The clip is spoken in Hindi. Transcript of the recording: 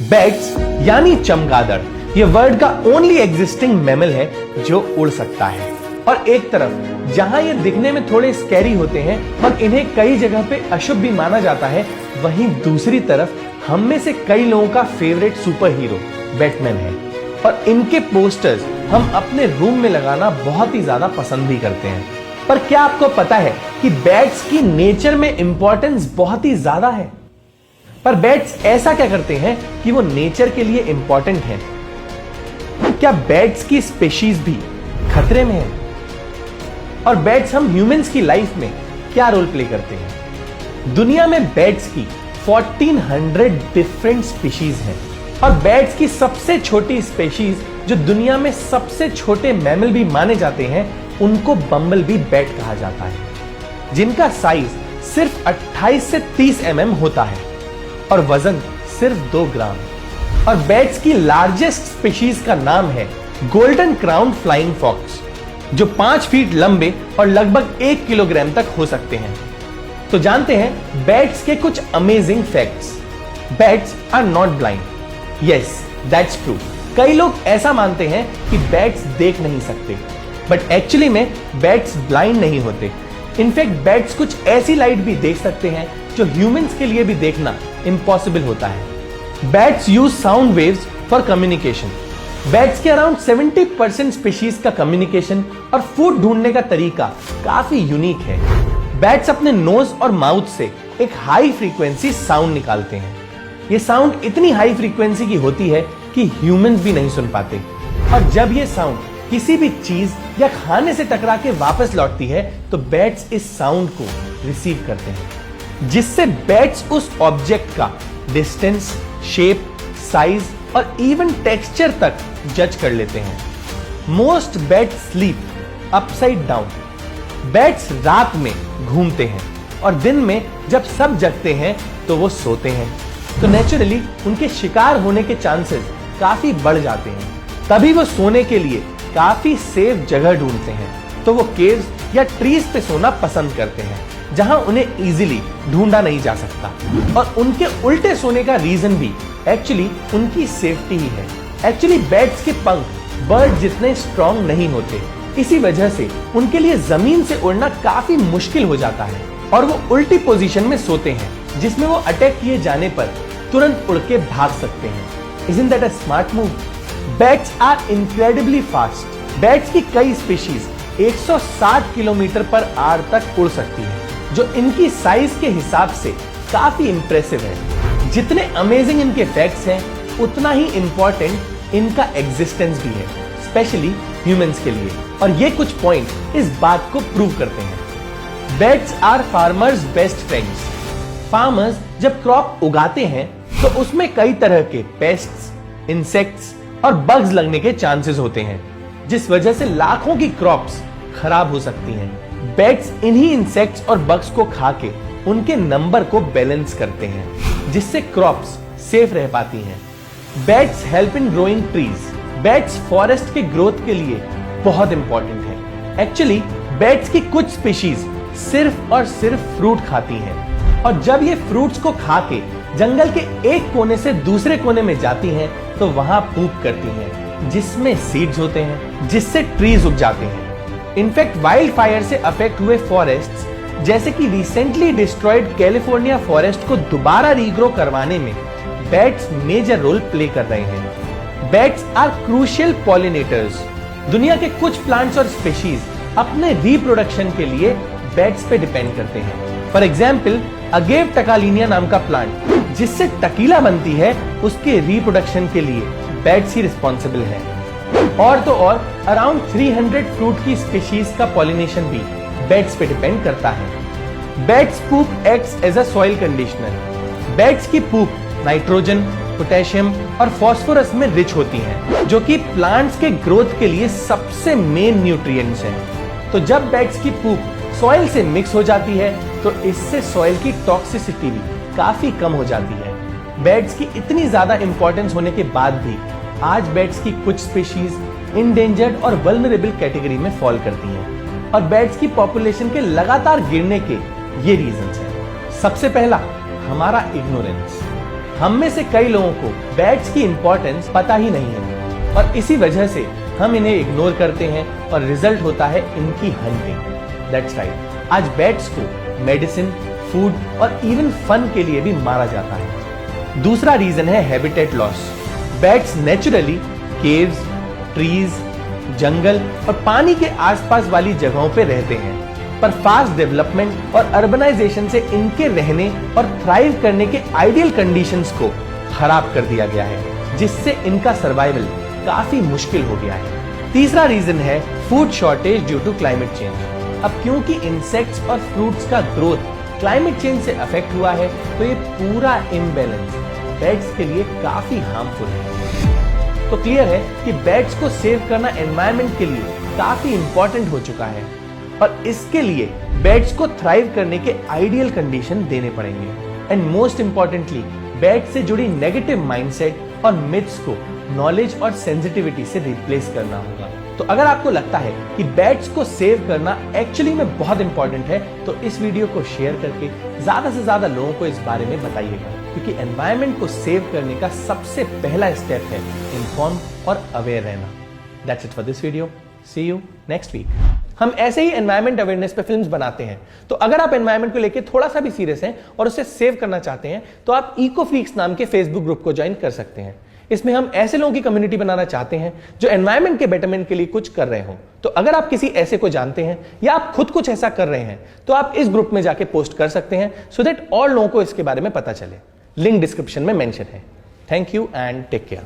बैट्स यानी चमगादड़, ये वर्ल्ड का ओनली एग्जिस्टिंग मैमल है जो उड़ सकता है। और एक तरफ जहां ये दिखने में थोड़े स्कैरी होते हैं और इन्हें कई जगह पे अशुभ भी माना जाता है, वहीं दूसरी तरफ हम में से कई लोगों का फेवरेट सुपर हीरो बैटमैन है और इनके पोस्टर्स हम अपने रूम में लगाना बहुत ही ज्यादा पसंद भी करते हैं। पर क्या आपको पता है कि बैट्स की नेचर में इंपॉर्टेंस बहुत ही ज्यादा है? पर बैट्स ऐसा क्या करते हैं कि वो नेचर के लिए इंपॉर्टेंट हैं? क्या बैट्स की स्पीशीज भी खतरे में है? और बैट्स हम ह्यूमंस की लाइफ में क्या रोल प्ले करते हैं? दुनिया में बैट्स की 1400 डिफरेंट स्पीशीज हैं और बैट्स की सबसे छोटी स्पीशीज जो दुनिया में सबसे छोटे मैमल भी माने जाते हैं, उनको बम्बल बी बैट कहा जाता है, जिनका साइज सिर्फ 28 से 30 mm होता है और वजन सिर्फ 2 ग्राम। और बैट्स की लार्जेस्ट स्पीशीज का नाम है गोल्डन क्राउन फ्लाइंग फॉक्स, जो 5 फीट लंबे और लगभग 1 किलोग्राम तक हो सकते हैं। तो जानते हैं बैट्स के कुछ amazing facts. Bats are not blind. Yes, that's true. कई लोग ऐसा मानते हैं कि बैट्स देख नहीं सकते, बट एक्चुअली में बैट्स ब्लाइंड नहीं होते। इनफैक्ट बैट्स कुछ ऐसी लाइट भी देख सकते हैं जो ह्यूमंस के लिए भी देखना इम्पॉसिबल होता है। Bats use sound waves for communication. Bats के अराउंड 70% स्पीशीज का कम्युनिकेशन और फूड ढूंढने का तरीका काफी यूनिक है। बैट्स अपने नोज और माउथ से एक हाई फ्रीक्वेंसी साउंड निकालते हैं। ये साउंड इतनी हाई फ्रीक्वेंसी की होती है कि ह्यूमंस भी नहीं सुन पाते। और जब ये साउंड किसी भी चीज या खाने से टकरा के वापस लौटती है, तो बैट्स इस साउंड को रिसीव करते हैं, जिससे बैट्स उस ऑब्जेक्ट का डिस्टेंस, शेप, साइज और इवन टेक्सचर तक जज कर लेते हैं। Most bats sleep upside down. Bats रात में घूमते हैं और दिन में जब सब जगते हैं तो वो सोते हैं। तो नेचुरली उनके शिकार होने के चांसेस काफी बढ़ जाते हैं। तभी वो सोने के लिए काफी सेफ जगह ढूंढते हैं। तो वो केव्स या ट्रीज पे सोना पसंद करते हैं, जहां उन्हें इजीली ढूंढा नहीं जा सकता। और उनके उल्टे सोने का रीजन भी एक्चुअली उनकी सेफ्टी ही है। एक्चुअली बैट्स के पंख बर्ड जितने स्ट्रॉन्ग नहीं होते, इसी वजह से उनके लिए जमीन से उड़ना काफी मुश्किल हो जाता है और वो उल्टी पोजीशन में सोते हैं, जिसमें वो अटैक किए जाने पर तुरंत उड़ के भाग सकते हैं। Isn't that a smart move? Bats are incredibly fast. Bats की कई स्पीशीज 160 किलोमीटर पर आवर तक उड़ सकती है, जो इनकी साइज के हिसाब से काफी इंप्रेसिव है। जितने अमेजिंग इनके फैक्ट्स हैं, उतना ही इंपॉर्टेंट इनका एग्जिस्टेंस भी है, स्पेशली ह्यूमंस के लिए। और ये कुछ पॉइंट इस बात को प्रूव करते हैं। Bats are farmers best friends. Farmers जब क्रॉप उगाते हैं तो उसमें कई तरह के पेस्ट्स, इंसेक्ट्स और बग्स लगने के चांसेस होते हैं, जिस वजह से लाखों की क्रॉप्स खराब हो सकती हैं। बैट्स इन्हीं इंसेक्ट्स और बग्स को खा के उनके नंबर को बैलेंस करते हैं, जिससे क्रॉप्स सेफ रह पाती हैं। Bats help in growing trees. Bats forest के ग्रोथ के लिए बहुत इंपॉर्टेंट है। एक्चुअली बैट्स की कुछ स्पीशीज सिर्फ और सिर्फ फ्रूट खाती हैं, और जब ये फ्रूट्स को खा के जंगल के एक कोने से दूसरे कोने में जाती हैं, तो वहां पूप करती हैं, जिसमें सीड्स होते हैं, जिससे ट्रीज उग जाते हैं। इनफैक्ट वाइल्ड फायर से अफेक्ट हुए फॉरेस्ट्स, जैसे कि रिसेंटली डिस्ट्रॉयड कैलिफोर्निया फॉरेस्ट को दोबारा रीग्रो करवाने में बैट्स मेजर रोल प्ले कर रहे हैं। Bats are crucial pollinators. दुनिया के कुछ प्लांट्स और स्पीशीज अपने रिप्रोडक्शन के लिए बैट्स पे डिपेंड करते हैं। फॉर एग्जाम्पल, अगेव टकालिनिया नाम का प्लांट, जिससे टकीला बनती है, उसके रिप्रोडक्शन के लिए बैट्स ही रिस्पॉन्सिबल है। और तो और अराउंड 300 फ्रूट की स्पीशीज का पॉलिनेशन भी बैट्स पे डिपेंड करता है। Bats poop acts as a soil conditioner. Bats की पूप नाइट्रोजन, पोटेशियम और फास्फोरस में रिच होती हैं, जो कि प्लांट्स के ग्रोथ के लिए सबसे मेन न्यूट्रिएंट्स हैं। तो जब बैट्स की पूप सॉइल से मिक्स हो जाती है, तो इससे सॉइल की टॉक्सिसिटी भी काफी कम हो जाती है। बैट्स की इतनी ज्यादा इंपॉर्टेंस होने के बाद भी आज बैट्स की कुछ स्पीशीज इंडेंजर्ड और वल्नरेबल कैटेगरी में फॉल करती हैं, और बैट्स की पॉपुलेशन के लगातार गिरने के ये रीजंस हैं। सबसे पहला, हमारा इग्नोरेंस। हम में से कई लोगों को बैट्स की इंपॉर्टेंस पता ही नहीं है और इसी वजह से हम इन्हें इग्नोर करते हैं और रिजल्ट होता है इनकी हंटिंग। दैट्स राइट, आज बैट्स को मेडिसिन, फूड और इवन फन के लिए भी मारा जाता है। दूसरा रीजन है habitat loss. Bats naturally caves, trees, जंगल और पानी के आसपास वाली जगहों पे रहते हैं, पर फास्ट डेवलपमेंट और अर्बनाइजेशन से इनके रहने और थ्राइव करने के आइडियल कंडीशंस को खराब कर दिया गया है, जिससे इनका सर्वाइवल काफी मुश्किल हो गया है। तीसरा रीजन है food shortage due to climate change. अब क्योंकि इंसेक्ट्स और फ्रूट्स का ग्रोथ क्लाइमेट चेंज से अफेक्ट हुआ है, तो ये पूरा इम्बैलेंस बैट्स के लिए काफी हार्मफुल है। तो क्लियर है कि बैट्स को सेव करना एनवायरनमेंट के लिए काफी इंपॉर्टेंट हो चुका है और इसके लिए बैट्स को थ्राइव करने के आइडियल कंडीशन देने पड़ेंगे। एंड मोस्ट इंपॉर्टेंटली, बैट्स से जुड़ी नेगेटिव माइंडसेट और मिथ्स को नॉलेज और सेंसिटिविटी से रिप्लेस करना होगा। तो अगर आपको लगता है कि बैट्स को सेव करना एक्चुअली में बहुत इंपॉर्टेंट है, तो इस वीडियो को शेयर करके ज्यादा से ज्यादा लोगों को इस बारे में बताइएगा, क्योंकि एनवायरनमेंट को सेव करने का सबसे पहला स्टेप है इन्फॉर्म और अवेयर रहना। That's it for this video. See you next week. हम ऐसे ही एनवायरनमेंट अवेयरनेस पे फिल्म्स बनाते हैं, तो अगर आप एनवायरनमेंट को लेके थोड़ा सा भी सीरियस हैं और उसे सेव करना चाहते हैं, तो आप इको फ्रीक्स नाम के फेसबुक ग्रुप को ज्वाइन कर सकते हैं। इसमें हम ऐसे लोगों की कम्युनिटी बनाना चाहते हैं जो एनवायरनमेंट के बेटरमेंट के लिए कुछ कर रहे हो। तो अगर आप किसी ऐसे को जानते हैं या आप खुद कुछ ऐसा कर रहे हैं, तो आप इस ग्रुप में जाके पोस्ट कर सकते हैं, सो दैट और लोगों को इसके बारे में पता चले। लिंक डिस्क्रिप्शन में मेंशन है। Thank you and take care.